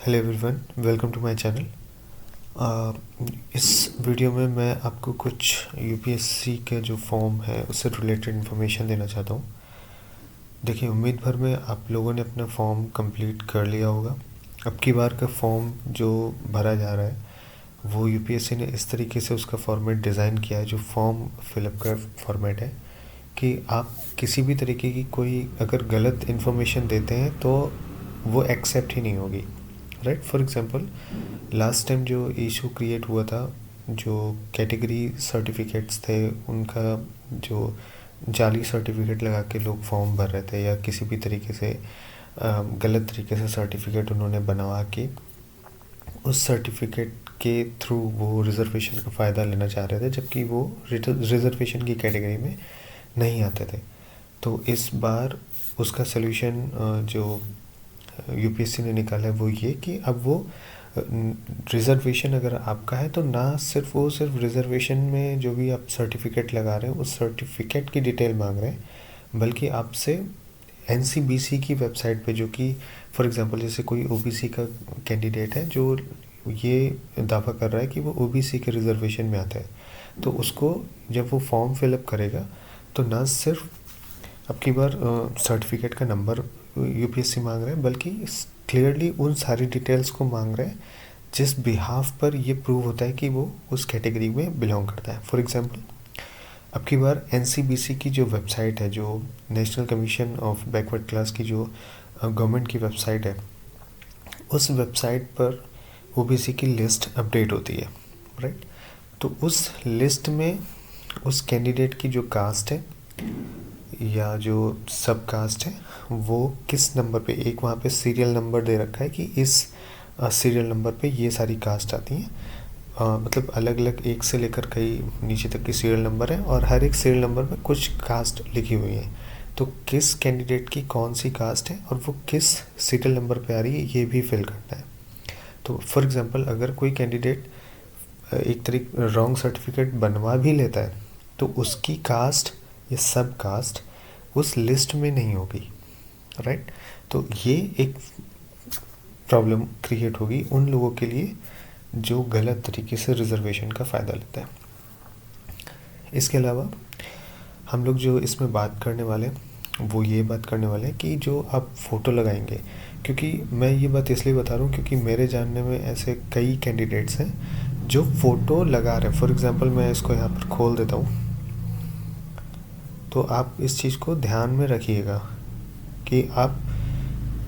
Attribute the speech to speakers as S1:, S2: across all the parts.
S1: Hello everyone, welcome to my channel. इस video में मैं आपको कुछ यूपीएससी के जो फॉर्म है उससे रिलेटेड इन्फॉर्मेशन देना चाहता हूँ। देखिए, उम्मीद भर में आप लोगों ने अपना फॉर्म कंप्लीट कर लिया होगा। अब की बार का फॉर्म जो भरा जा रहा है वो यूपीएससी ने इस तरीके से उसका फॉर्मेट डिज़ाइन किया है, जो फॉर्म फिलअप का फॉर्मेट है, कि आप किसी भी तरीके की कोई अगर गलत इन्फॉर्मेशन देते हैं तो वो एक्सेप्ट ही नहीं होगी। Right, for example last time जो इशू क्रिएट हुआ था, जो कैटेगरी सर्टिफिकेट्स थे उनका जो जाली सर्टिफिकेट लगा के लोग फॉर्म भर रहे थे, या किसी भी तरीके से गलत तरीके से सर्टिफिकेट उन्होंने बनवा के उस सर्टिफिकेट के थ्रू वो रिज़र्वेशन का फ़ायदा लेना चाह रहे थे, जबकि वो रिज़र्वेशन की कैटेगरी में नहीं आते थे। तो इस बार उसका सलूशन जो यूपीएससी ने निकाला है वो ये कि अब वो रिज़र्वेशन अगर आपका है तो ना सिर्फ रिज़र्वेशन में जो भी आप सर्टिफिकेट लगा रहे हैं उस सर्टिफिकेट की डिटेल मांग रहे हैं, बल्कि आपसे एनसीबीसी की वेबसाइट पे, जो कि फॉर एग्जांपल जैसे कोई ओबीसी का कैंडिडेट है जो ये दावा कर रहा है कि वो ओबीसी के रिज़र्वेशन में आता है, तो उसको जब वो फॉर्म फिलअप करेगा तो ना सिर्फ अब की बार सर्टिफिकेट का नंबर यूपीएससी मांग रहा है, बल्कि क्लियरली उन सारी डिटेल्स को मांग रहे हैं जिस बिहाफ पर ये प्रूव होता है कि वो उस कैटेगरी में बिलोंग करता है। फॉर एग्जांपल अब की बार एनसीबीसी की जो वेबसाइट है, जो national commission of backward class की जो गवर्नमेंट की वेबसाइट है, उस वेबसाइट पर ओबीसी की लिस्ट अपडेट होती है। राइट, तो उस लिस्ट में उस कैंडिडेट की जो कास्ट है या जो सब कास्ट है वो किस नंबर पे, एक वहाँ पे सीरियल नंबर दे रखा है कि इस सीरियल नंबर पे ये सारी कास्ट आती हैं। मतलब अलग अलग एक से लेकर कई नीचे तक की सीरियल नंबर है, और हर एक सीरियल नंबर में कुछ कास्ट लिखी हुई है। तो किस कैंडिडेट की कौन सी कास्ट है और वो किस सीरियल नंबर पे आ रही है, ये भी फिल करना है। तो फॉर एग्ज़ाम्पल अगर कोई कैंडिडेट एक तरीके रॉन्ग सर्टिफिकेट बनवा भी लेता है तो उसकी कास्ट या सब कास्ट उस लिस्ट में नहीं होगी। राइट, तो ये एक प्रॉब्लम क्रिएट होगी उन लोगों के लिए जो गलत तरीके से रिज़र्वेशन का फ़ायदा लेते हैं। इसके अलावा हम लोग जो इसमें बात करने वाले हैं वो ये बात करने वाले हैं कि जो आप फ़ोटो लगाएंगे, क्योंकि मैं ये बात इसलिए बता रहा हूँ क्योंकि मेरे जानने में ऐसे कई कैंडिडेट्स हैं जो फ़ोटो लगा रहे हैं। फॉर एग्ज़ाम्पल मैं इसको यहाँ पर खोल देता हूँ, तो आप इस चीज़ को ध्यान में रखिएगा कि आप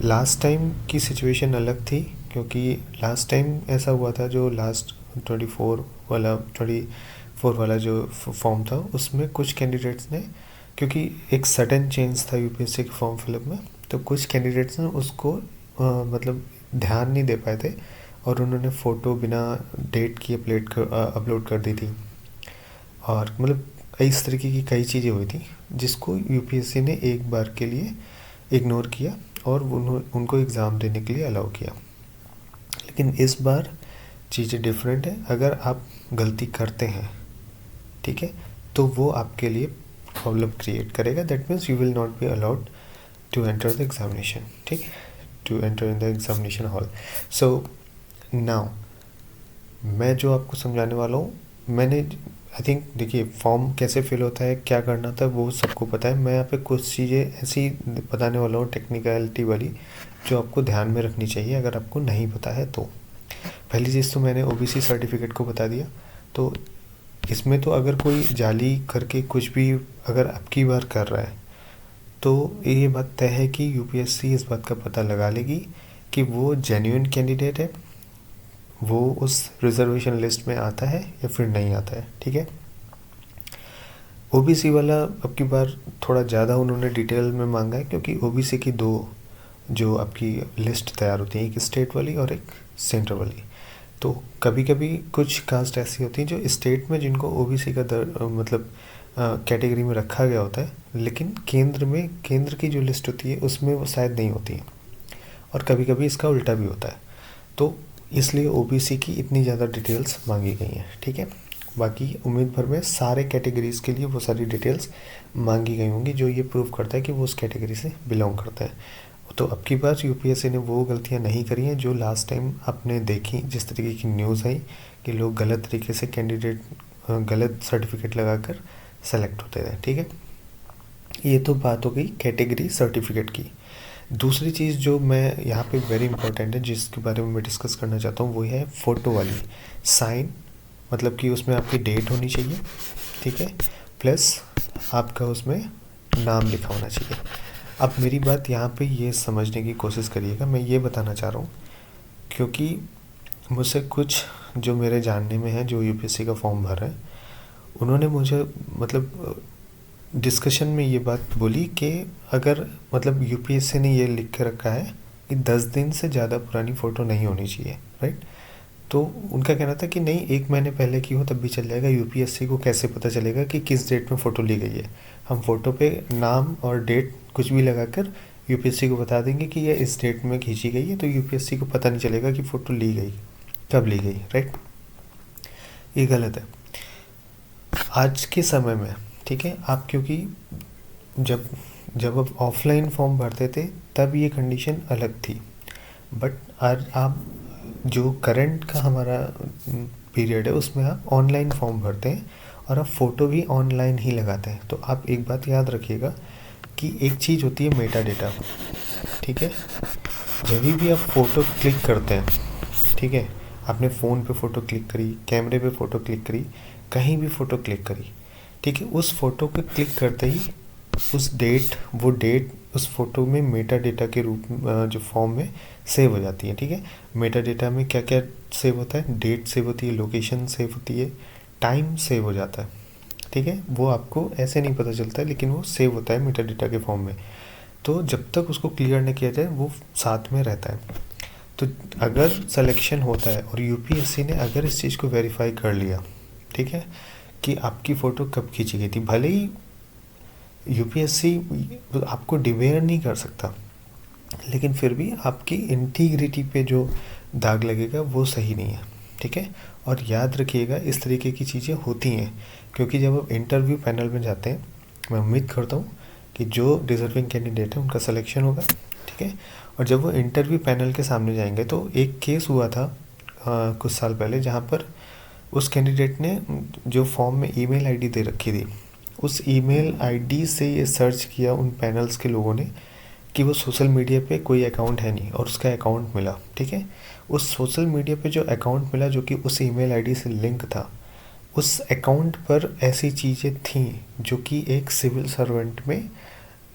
S1: लास्ट टाइम की सिचुएशन अलग थी, क्योंकि लास्ट टाइम ऐसा हुआ था जो लास्ट 24 वाला जो फॉर्म था उसमें कुछ कैंडिडेट्स ने, क्योंकि एक सडन चेंज था यूपीएससी के फॉर्म फिलअप में, तो कुछ कैंडिडेट्स ने उसको मतलब ध्यान नहीं दे पाए थे और उन्होंने फ़ोटो बिना डेट की अपलोड कर दी थी, और मतलब इस तरीके की कई चीज़ें हुई थी जिसको यूपीएससी ने एक बार के लिए इग्नोर किया और उनको एग्ज़ाम देने के लिए अलाउ किया। लेकिन इस बार चीज़ें डिफरेंट है। अगर आप गलती करते हैं, ठीक है, तो वो आपके लिए प्रॉब्लम क्रिएट करेगा। That means you will not be allowed to enter the examination, ठीक है, to enter in the examination hall. So now मैं जो आपको समझाने वाला हूँ, मैंने आई थिंक, देखिए फॉर्म कैसे फिल होता है, क्या करना था, वो सबको पता है। मैं यहाँ पे कुछ चीज़ें ऐसी बताने वाला हूँ टेक्निकलिटी वाली जो आपको ध्यान में रखनी चाहिए अगर आपको नहीं पता है तो। पहली चीज़ तो मैंने ओबीसी सर्टिफिकेट को बता दिया। तो इसमें तो अगर कोई जाली करके कुछ भी अगर आपकी बार कर रहा है तो ये बात तय है कि यूपीएससी इस बात का पता लगा लेगी कि वो जेन्युइन कैंडिडेट है, वो उस रिज़र्वेशन लिस्ट में आता है या फिर नहीं आता है। ठीक है, ओबीसी वाला अब की बार थोड़ा ज़्यादा उन्होंने डिटेल में मांगा है, क्योंकि ओबीसी की दो जो आपकी लिस्ट तैयार होती है, एक स्टेट वाली और एक सेंटर वाली। तो कभी कभी कुछ कास्ट ऐसी होती है जो स्टेट में जिनको ओबीसी का मतलब कैटेगरी में रखा गया होता है, लेकिन केंद्र की जो लिस्ट होती है उसमें वो शायद नहीं होती है, और कभी कभी इसका उल्टा भी होता है। तो इसलिए ओबीसी की इतनी ज़्यादा डिटेल्स मांगी गई हैं। ठीक है, बाकी उम्मीद भर में सारे कैटेगरीज़ के लिए वो सारी डिटेल्स मांगी गई होंगी जो ये प्रूव करता है कि वो उस कैटेगरी से बिलोंग करता है। तो अब की बार यूपीएससी ने वो गलतियां नहीं करी हैं जो लास्ट टाइम आपने देखी, जिस तरीके की न्यूज़ आई कि लोग गलत तरीके से कैंडिडेट गलत सर्टिफिकेट लगाकर सेलेक्ट होते थे। ठीक है, ये तो बात हो गई कैटेगरी सर्टिफिकेट की। दूसरी चीज़ जो मैं यहाँ पे वेरी इंपॉर्टेंट है, जिसके बारे में मैं डिस्कस करना चाहता हूँ, वो है फ़ोटो वाली साइन, मतलब कि उसमें आपकी डेट होनी चाहिए। ठीक है, प्लस आपका उसमें नाम लिखा होना चाहिए। अब मेरी बात यहाँ पे ये समझने की कोशिश करिएगा, मैं ये बताना चाह रहा हूँ क्योंकि मुझसे कुछ जो मेरे जानने में है जो यूपीएससी का फॉर्म भर रहे हैं, उन्होंने मुझे मतलब डिस्कशन में ये बात बोली कि अगर मतलब यूपीएससी ने ये लिख के रखा है कि 10 दिन से ज़्यादा पुरानी फ़ोटो नहीं होनी चाहिए, राइट। तो उनका कहना था कि नहीं, 1 महीने पहले की हो तब भी चल जाएगा, यूपीएससी को कैसे पता चलेगा कि किस डेट में फ़ोटो ली गई है। हम फ़ोटो पे नाम और डेट कुछ भी लगाकर यूपीएससी को बता देंगे कि यह इस डेट में खींची गई है, तो यूपीएससी को पता नहीं चलेगा कि फ़ोटो ली गई कब ली गई, राइट। ये गलत है आज के समय में। ठीक है, आप क्योंकि जब जब आप ऑफलाइन फॉर्म भरते थे तब ये कंडीशन अलग थी, बट आज आप जो करंट का हमारा पीरियड है उसमें आप ऑनलाइन फॉर्म भरते हैं और आप फ़ोटो भी ऑनलाइन ही लगाते हैं। तो आप एक बात याद रखिएगा कि एक चीज़ होती है मेटा डेटा। ठीक है, जब भी आप फ़ोटो क्लिक करते हैं, ठीक है, आपने फ़ोन पे फ़ोटो क्लिक करी, कैमरे पे फ़ोटो क्लिक करी, कहीं भी फ़ोटो क्लिक करी, ठीक है, उस फ़ोटो पे क्लिक करते ही वो डेट उस फ़ोटो में मेटा डेटा के रूप जो फॉर्म में सेव हो जाती है। ठीक है, मेटा डेटा में क्या क्या सेव होता है, डेट सेव होती है, लोकेशन सेव होती है, टाइम सेव हो जाता है। ठीक है, वो आपको ऐसे नहीं पता चलता है, लेकिन वो सेव होता है मेटा डेटा के फॉर्म में। तो जब तक उसको क्लियर नहीं किया जाए वो साथ में रहता है। तो अगर सिलेक्शन होता है और यूपीएससी ने अगर इस चीज़ को वेरीफाई कर लिया, ठीक है, कि आपकी फ़ोटो कब खींची गई थी, भले ही यूपीएससी आपको डिवेयर नहीं कर सकता, लेकिन फिर भी आपकी इंटीग्रिटी पे जो दाग लगेगा वो सही नहीं है। ठीक है, और याद रखिएगा इस तरीके की चीज़ें होती हैं क्योंकि जब आप इंटरव्यू पैनल में जाते हैं, मैं उम्मीद करता हूँ कि जो डिज़र्विंग कैंडिडेट है उनका सिलेक्शन होगा। ठीक है, और जब वो इंटरव्यू पैनल के सामने जाएंगे तो एक केस हुआ था कुछ साल पहले, जहाँ पर उस कैंडिडेट ने जो फॉर्म में ईमेल आईडी दे रखी थी, उस ईमेल आईडी से ये सर्च किया उन पैनल्स के लोगों ने कि वो सोशल मीडिया पे कोई अकाउंट है नहीं, और उसका अकाउंट मिला। ठीक है, उस सोशल मीडिया पे जो अकाउंट मिला जो कि उस ईमेल आईडी से लिंक था, उस अकाउंट पर ऐसी चीज़ें थीं जो कि एक सिविल सर्वेंट में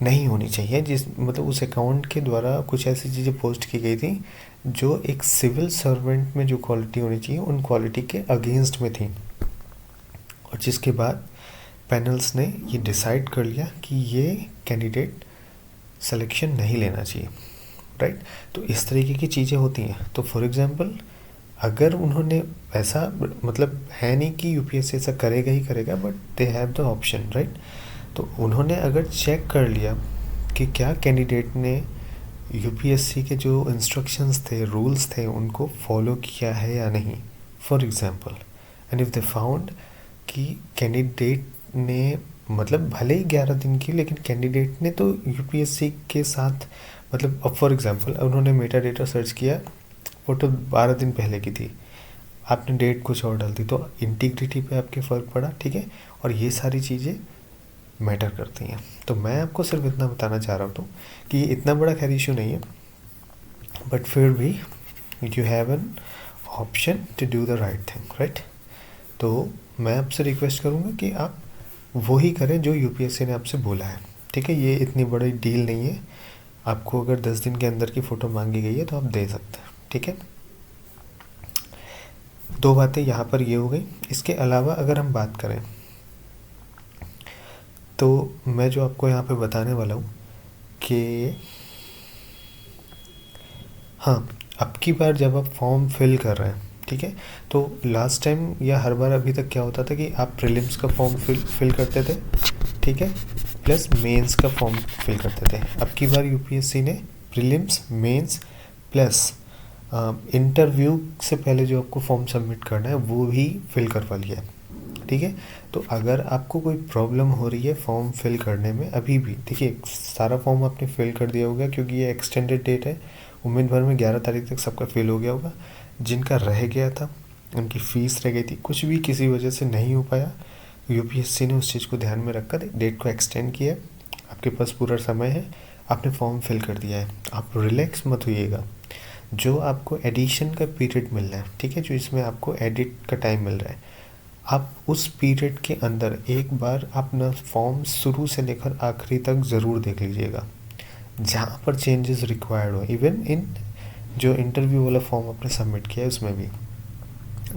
S1: नहीं होनी चाहिए, जिस मतलब उस अकाउंट के द्वारा कुछ ऐसी चीज़ें पोस्ट की गई थी जो एक सिविल सर्वेंट में जो क्वालिटी होनी चाहिए उन क्वालिटी के अगेंस्ट में थी, और जिसके बाद पैनल्स ने ये डिसाइड कर लिया कि ये कैंडिडेट सिलेक्शन नहीं लेना चाहिए, राइट। तो इस तरीके की चीज़ें होती हैं। तो फॉर एग्जांपल अगर उन्होंने ऐसा, मतलब है नहीं कि यूपीएससी ऐसा करेगा ही करेगा, but they have the option, right. तो उन्होंने अगर चेक कर लिया कि क्या कैंडिडेट ने यूपीएससी के जो इंस्ट्रक्शंस थे, रूल्स थे, उनको फॉलो किया है या नहीं, for example, and if they found कि कैंडिडेट ने मतलब भले ही 11 दिन की, लेकिन कैंडिडेट ने तो यूपीएससी के साथ मतलब, अब फॉर एग्जांपल उन्होंने मेटा डेटा सर्च किया, फ़ोटो 12 दिन पहले की थी, आपने डेट कुछ और डाल दी, तो इंटीग्रिटी पे आपके फ़र्क पड़ा। ठीक है, और ये सारी चीज़ें मैटर करती हैं। तो मैं आपको सिर्फ इतना बताना चाह रहा हूँ कि ये इतना बड़ा खैर इशू नहीं है, बट फिर भी you have an option to do the right thing, right. तो मैं आपसे रिक्वेस्ट करूँगा कि आप वही करें जो यूपीएससी ने आपसे बोला है। ठीक है, ये इतनी बड़ी डील नहीं है, आपको अगर 10 दिन के अंदर की फ़ोटो मांगी गई है तो आप दे सकते हैं। ठीक है, 2 बातें यहाँ पर ये हो गई। इसके अलावा अगर हम बात करें तो मैं जो आपको यहाँ पे बताने वाला हूँ कि हाँ, अब की बार जब आप फॉर्म फिल कर रहे हैं, ठीक है, तो लास्ट टाइम या हर बार अभी तक क्या होता था कि आप प्रीलिम्स का फॉर्म फिल करते थे, ठीक है, प्लस मेंस का फॉर्म फिल करते थे। अब की बार यूपीएससी ने प्रीलिम्स, मेंस प्लस इंटरव्यू से पहले जो आपको फॉर्म सबमिट करना है वो भी फिल करवा लिया है। ठीक है। तो अगर आपको कोई प्रॉब्लम हो रही है फॉर्म फिल करने में अभी भी, देखिए सारा फॉर्म आपने फिल कर दिया होगा क्योंकि ये एक्सटेंडेड डेट है, उम्मीद भर में 11 तारीख तक सबका फिल हो गया होगा। जिनका रह गया था, उनकी फ़ीस रह गई थी, कुछ भी किसी वजह से नहीं हो पाया, यूपीएससी ने उस चीज़ को ध्यान में रखकर डेट को एक्सटेंड किया। आपके पास पूरा समय है, आपने फॉर्म फिल कर दिया है, आप रिलैक्स मत होइएगा। जो आपको एडिशन का पीरियड मिल रहा है, ठीक है, जो इसमें आपको एडिट का टाइम मिल रहा है, आप उस पीरियड के अंदर एक बार अपना फॉर्म शुरू से लेकर आखिरी तक ज़रूर देख लीजिएगा। जहाँ पर चेंजेस रिक्वायर्ड हो, इवन इन जो इंटरव्यू वाला फॉर्म आपने सबमिट किया है उसमें भी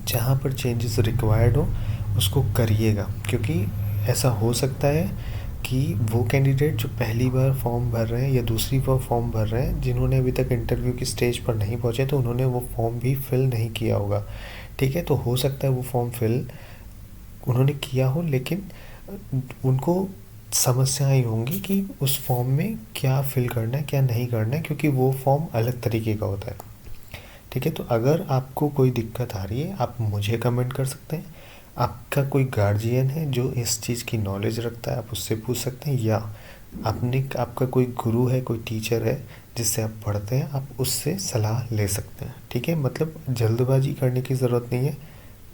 S1: जहाँ पर चेंजेस रिक्वायर्ड हो उसको करिएगा, क्योंकि ऐसा हो सकता है कि वो कैंडिडेट जो पहली बार फॉर्म भर रहे हैं या दूसरी बार फॉर्म भर रहे हैं, जिन्होंने अभी तक इंटरव्यू की स्टेज पर नहीं पहुँचे, तो उन्होंने वो फॉर्म भी फिल नहीं किया होगा, ठीक है। तो हो सकता है वो फॉर्म फिल उन्होंने किया हो, लेकिन उनको समस्याएं होंगी कि उस फॉर्म में क्या फिल करना है क्या नहीं करना है, क्योंकि वो फॉर्म अलग तरीके का होता है, ठीक है। तो अगर आपको कोई दिक्कत आ रही है आप मुझे कमेंट कर सकते हैं, आपका कोई गार्जियन है जो इस चीज़ की नॉलेज रखता है आप उससे पूछ सकते हैं, या आपका कोई गुरु है, कोई टीचर है जिससे आप पढ़ते हैं, आप उससे सलाह ले सकते हैं, ठीक है। मतलब जल्दबाजी करने की ज़रूरत नहीं है,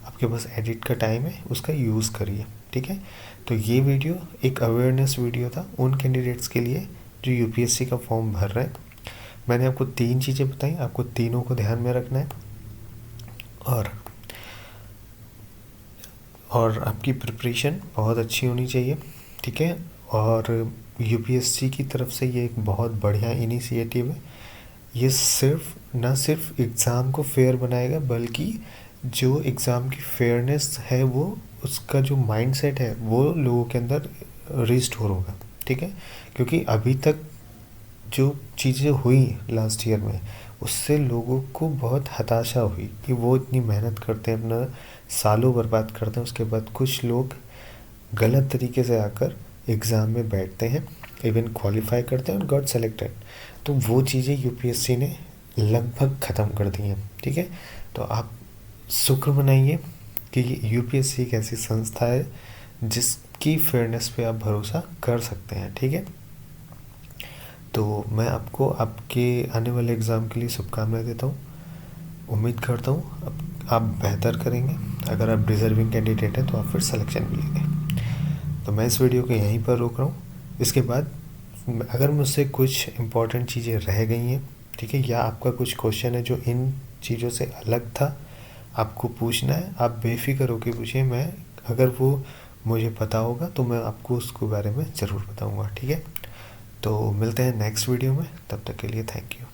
S1: आपके पास एडिट का टाइम है, उसका यूज़ करिए, ठीक है। तो ये वीडियो एक अवेयरनेस वीडियो था उन कैंडिडेट्स के लिए जो यूपीएससी का फॉर्म भर रहे हैं। मैंने आपको 3 चीज़ें बताई, आपको तीनों को ध्यान में रखना है, और आपकी प्रिपरेशन बहुत अच्छी होनी चाहिए, ठीक है। और यूपीएससी की तरफ से ये एक बहुत बढ़िया इनिशिएटिव है। ये ना सिर्फ एग्ज़ाम को फेयर बनाएगा, बल्कि जो एग्ज़ाम की फेयरनेस है वो उसका जो माइंडसेट है वो लोगों के अंदर रिस्टोर होगा, ठीक है। क्योंकि अभी तक जो चीज़ें हुई लास्ट ईयर में, उससे लोगों को बहुत हताशा हुई कि वो इतनी मेहनत करते हैं, अपना सालों बर्बाद करते हैं, उसके बाद कुछ लोग गलत तरीके से आकर एग्ज़ाम में बैठते हैं, इवन क्वालिफाई करते हैं और गॉट सेलेक्टेड। तो वो चीज़ें यूपीएससी ने लगभग ख़त्म कर दी हैं, ठीक है। तो आप शुक्र मनाइए कि यूपीएससी एक ऐसी संस्था है जिसकी फेयरनेस पे आप भरोसा कर सकते हैं, ठीक है। तो मैं आपको आपके आने वाले एग्ज़ाम के लिए शुभकामनाएं देता हूँ। उम्मीद करता हूँ आप बेहतर करेंगे। अगर आप डिज़र्विंग कैंडिडेट हैं तो आप फिर सिलेक्शन मिलेंगे। तो मैं इस वीडियो को यहीं पर रोक रहा हूँ। इसके बाद अगर मुझसे कुछ इम्पॉर्टेंट चीज़ें रह गई हैं, ठीक है, या आपका कुछ क्वेश्चन है जो इन चीज़ों से अलग था, आपको पूछना है, आप बेफिक्र होकर पूछिए। मैं अगर वो मुझे पता होगा तो मैं आपको उसके बारे में ज़रूर बताऊँगा, ठीक है। तो मिलते हैं नेक्स्ट वीडियो में, तब तक के लिए थैंक यू।